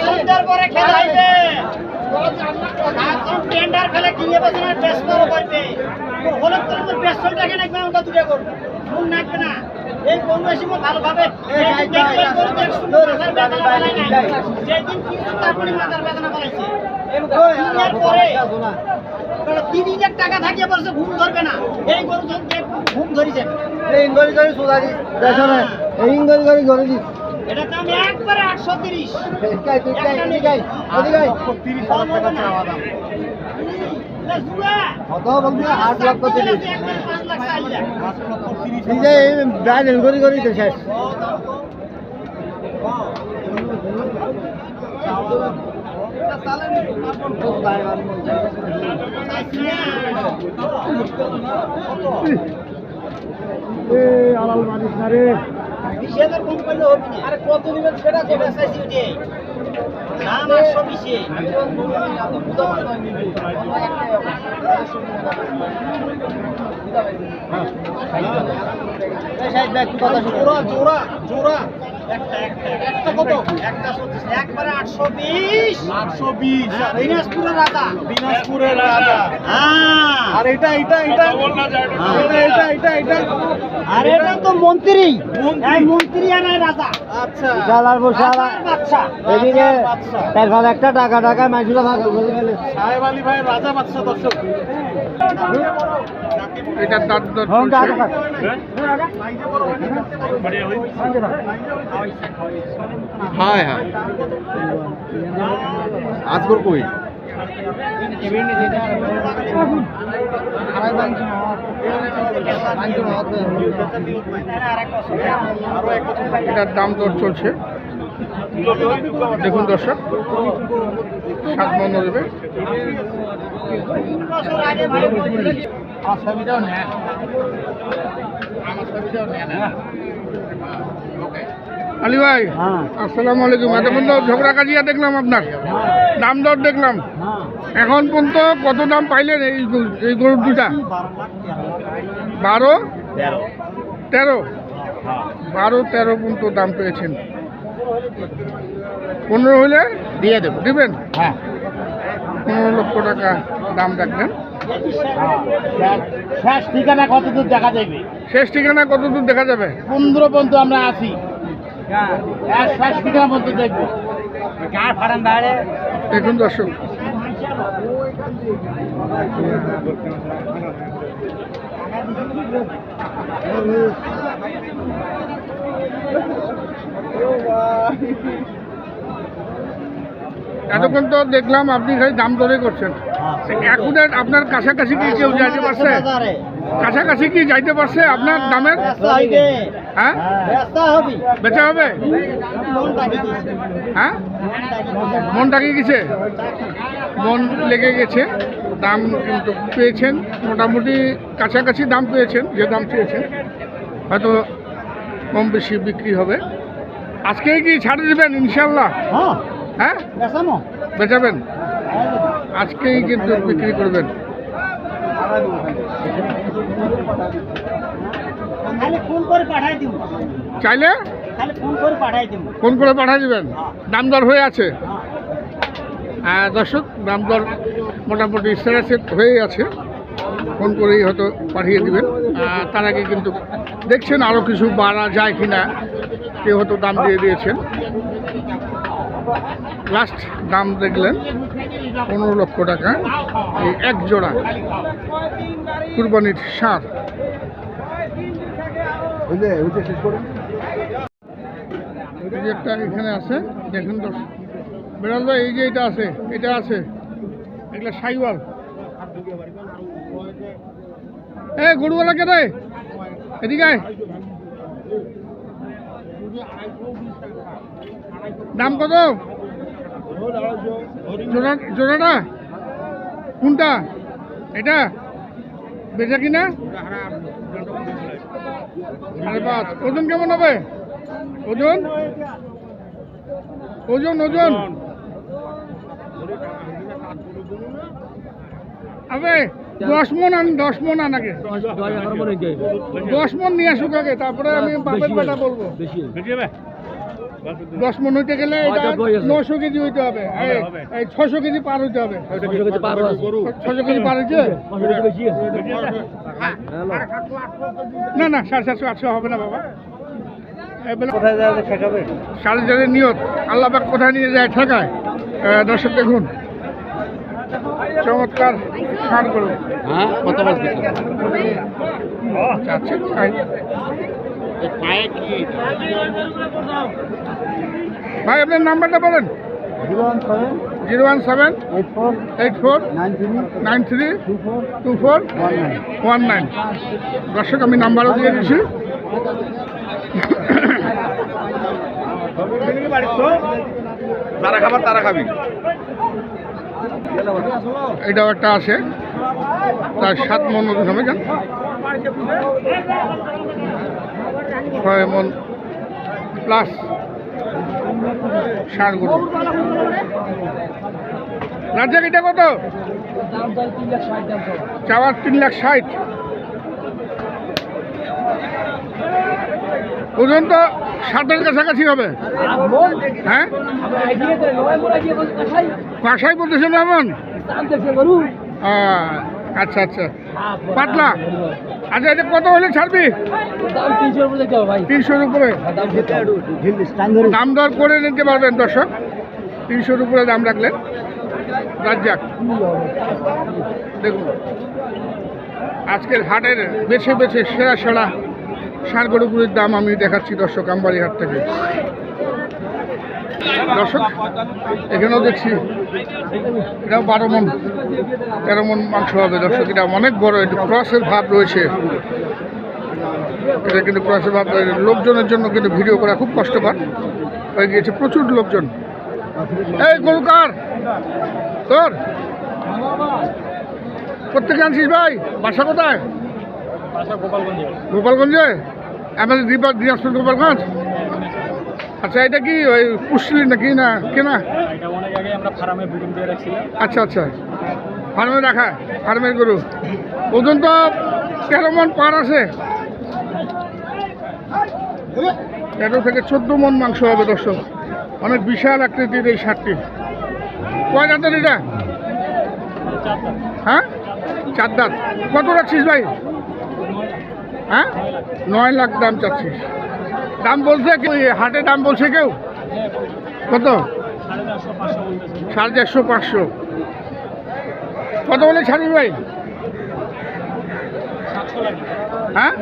সন্ধ্যার পরে খেলাইবে টেন্ডার ফেলে কিনে বসে ব্যস্ত করবে হলে তোর ব্যস্তটাকে নাকবে আমরা দুটো করবো মন নাকবে না এই কোন মেশিনও ভালোভাবে যেদিন কিন্তু তারপরে মাথার বেদনা বলাইছে তিন টাকা থাকিয়ে বলছে ঘুম ধরবে না এই গরু ঘুম ধরেছে এটা দাম একবারে 830 শেষ আলাল মারিস না রে আরে কত নিবেন সেটা যেটা চাইছি ওইটাই দাম 820 জোড়া জোড়া একটা কত একটা একবারে 820 দিনাজপুরের রাজা হ্যাঁ আর এটা আর এটা তো মন্ত্রী মন্ত্রী আর রাজা আচ্ছা জালার বসালা বাদশা এদিকে তারপর একটা টাকা মাইজুলা ভাগ বলে গেলে সাহেব আলী ভাই রাজা বাদশা দর্শক এটা দাঁত হ্যাঁ হ্যাঁ আজগর কই এটার দাম দর চলছে দেখুন দর্শক 7 মন দেবে আলী ভাই আসসালামু আলাইকুম এতক্ষণ তো ঝগড়া কাজিয়া দেখলাম আপনার দাম দর দেখলাম এখন পর্যন্ত কত দাম পাইলেন এই গরুর দুটা 12-13 পর্যন্ত দাম পেয়েছেন 15 হলে দিয়ে দেবো দিবেন হ্যাঁ 15 লক্ষ টাকা দাম রাখবেন শেষ ঠিকানা কতদূর দেখা যাবে শেষ ঠিকানা কতদূর দেখা যাবে 15 পর্যন্ত আমরা আছি শেষ ঠিকানা পর্যন্ত দেখবো কার ফাড়ান বাইরে দেখুন দর্শক এতক্ষণ তো দেখলাম আপনি খালি দাম দরে করছেন এখন আপনার কাছাকাছি কি কেউ যাইতে পারছে কাছাকাছি কি যাইতে পারছে আপনার দামের হ্যাঁ বেচা হবে হ্যাঁ মন ডাকে গেছে মন লেগে গেছে দাম কিন্তু পেয়েছেন মোটামুটি কাছাকাছি দাম পেয়েছেন যে দাম চেয়েছেন হয়তো কম বেশি বিক্রি হবে আজকেই কি ছাড়ে দেবেন ইনশাল্লাহ হ্যাঁ বেচাবেন আজকেই কিন্তু বিক্রি করবেন চাইলে ফোন করে পাঠাই দিবেন দাম দর হয়ে আছে দর্শক দাম দর মোটামুটি সেট হয়ে আছে ফোন করেই হয়তো পাঠিয়ে দিবেন তার আগে কিন্তু দেখছেন আরও কিছু বাড়া যায় কিনা কেউ হয়তো দাম দিয়ে দিয়েছেন লাস্ট দাম দেখলেন 15 লক্ষ টাকা এই এক জোড়া কুরবানির ষাঁড় একটা এখানে আছে দেখুন তো বেড়াল ভাই এই যে এটা আছে এগুলা সাইওয়াল গরুওয়ালা কে রে এদিকে দাম কত জোড়াটা কোনটা এটা বেচা কিনা 5.5 ওজন কেমন হবে ওজন হবে 10 মন আনাকে 10 মন নিয়ে আসুক আগে, তারপরে আমি বাপের বেটা বলবো। 10 মন হইতে গেলে এটা 900 কেজি হইতে হবে, এই 600 কেজি পার হইতে হবে। 600 কেজি পার হয়েছে? না না, 750 800 হবে না বাবা। কোথায় যাবে ঠেকাবে? সাড়ে চারের নিয়ত, আল্লাহ পাক কোথায় নিয়ে যায় ঠেকায়। দর্শক দেখুন, চমৎকার ষাঁড় গরু। হ্যাঁ, কত বলছি? চাচ্ছেন ভাই আপনার নাম্বারটা বলেন। 017 84 93 24 19। দর্শক আমি নাম্বারও দিয়ে দিচ্ছি। তারা খাবার তারা খাবি। এটাও একটা আছে, তার 7 মন ওজন হবে, জান 6 মন প্লাস ষাঁড় গরু। রাজ্জাক এটা কত? চাওয়ার 3,60,000। ওজন তো 7-এর কাছাকাছি হবে। হ্যাঁ, কাঁসাই বলতেছে না এমন? আচ্ছা আচ্ছা, পাতলা। আচ্ছা, এটা কত হলে ছাড়বি? 300-র উপরে দাম দর করে নিতে পারবেন দর্শক। 300-র উপরে দাম রাখলেন রাজ্জাক। দেখুন আজকের হাটের বেছে বেছে সেরা সেরা ষাঁড় গরুগুলির দাম আমি দেখাচ্ছি দর্শক আমবাড়ি হাট থেকে। দর্শক এখানেও দেখছি এটাও 12 মন 13 মন মাংস হবে দর্শক। এটা অনেক বড়, একটু ক্রসের ভাব রয়েছে। এটা কিন্তু ক্রসের ভাব, লোকজনের জন্য কিন্তু ভিডিও করা খুব কষ্টকর হয়ে গিয়েছে, প্রচুর লোকজন। এই গরু কার তোর? কোথেকে আনছিস ভাই? বাসা কোথায়? গোপালগঞ্জে? আমাদের দিনাজপুর গোপালগঞ্জ। আচ্ছা, এটা কি ওই পুষলি নাকি না কেনা? আচ্ছা আচ্ছা, ফার্মে রাখা, ফার্মের গরু। ওজন তো 13 মন পার আছে, 13 থেকে 14 মন মাংস হবে দর্শক। অনেক বিশাল আকৃতির এই ষাঁড়টি। কয় দাঁতের এটা? হ্যাঁ, 4 দাঁত। কত রাখছিস ভাই? হ্যাঁ, 9 লাখ দাম চাচ্ছিস। দাম বলছে কেউ হাটে? দাম বলছে কেউ কত? 450 500। কত বলে ছাড়বি ভাই? হ্যাঁ,